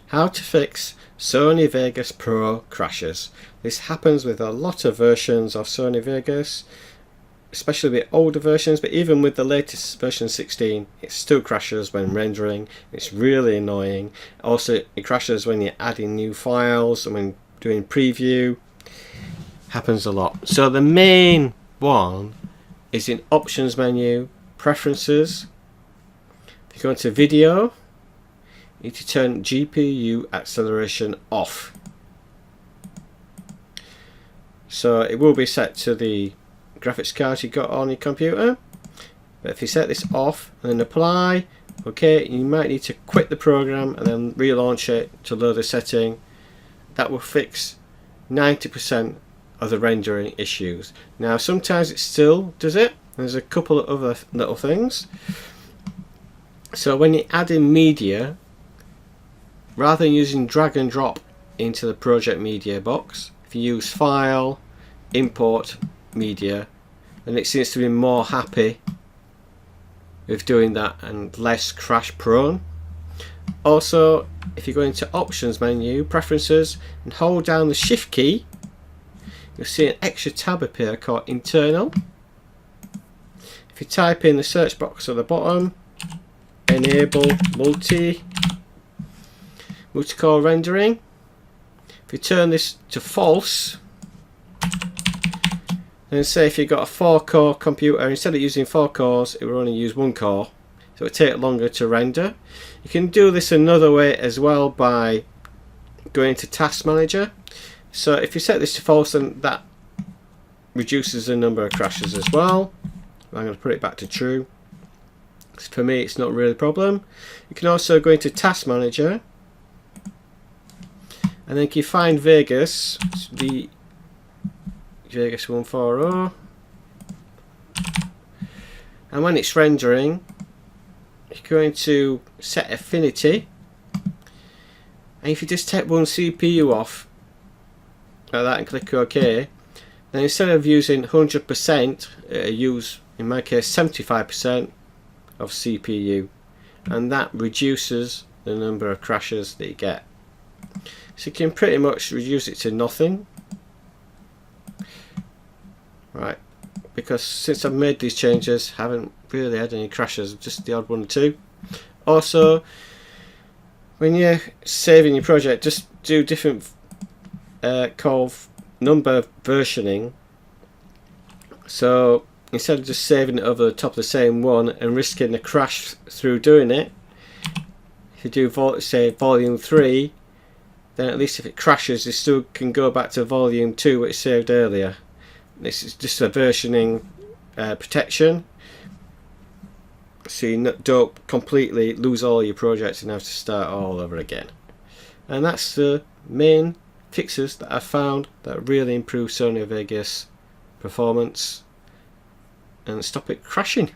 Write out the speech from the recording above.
How to fix Sony Vegas Pro crashes. This happens with a lot of versions of Sony Vegas, especially with older versions, but even with the latest version 16 it still crashes when rendering. It's really annoying. Also it crashes when you're adding new files and when doing preview. Happens a lot. So the main one is in options menu, preferences. If you go into video, you need to turn GPU acceleration off. So it will be set to the graphics card you got on your computer, but if you set this off and then apply, okay, you might need to quit the program and then relaunch it to load the setting. That will fix 90% of the rendering issues. Now sometimes it still does it. There's a couple of other little things. So when you add in media, rather than using drag and drop into the project media box, if you use file, import media, then it seems to be more happy with doing that and less crash prone. Also, if you go into options menu, preferences, and hold down the shift key, you'll see an extra tab appear called internal. If you type in the search box at the bottom, enable multi-core rendering. If you turn this to false, then say if you've got a 4-core computer, instead of using 4 cores it will only use 1 core, so it will take longer to render. You can do this another way as well by going to task manager. So if you set this to false, then that reduces the number of crashes as well. I'm going to put it back to true. For me it's not really a problem. You can also go into task manager, and then if you find Vegas, the Vegas 140, and when it's rendering you're going to set affinity, and if you just take one CPU off like that and click OK, then instead of using 100% use, in my case, 75% of CPU, and that reduces the number of crashes that you get. So you can pretty much reduce it to nothing. Right, because since I've made these changes, I haven't really had any crashes, just the odd one or two. Also, when you're saving your project, just do different number versioning. So instead of just saving it over the top of the same one and risking a crash through doing it, if you do say volume 3, then at least if it crashes it still can go back to volume 2 which saved earlier. This is just a versioning protection, so you don't completely lose all your projects and have to start all over again. And that's the main fixes that I found that really improve Sony Vegas performance and stop it crashing.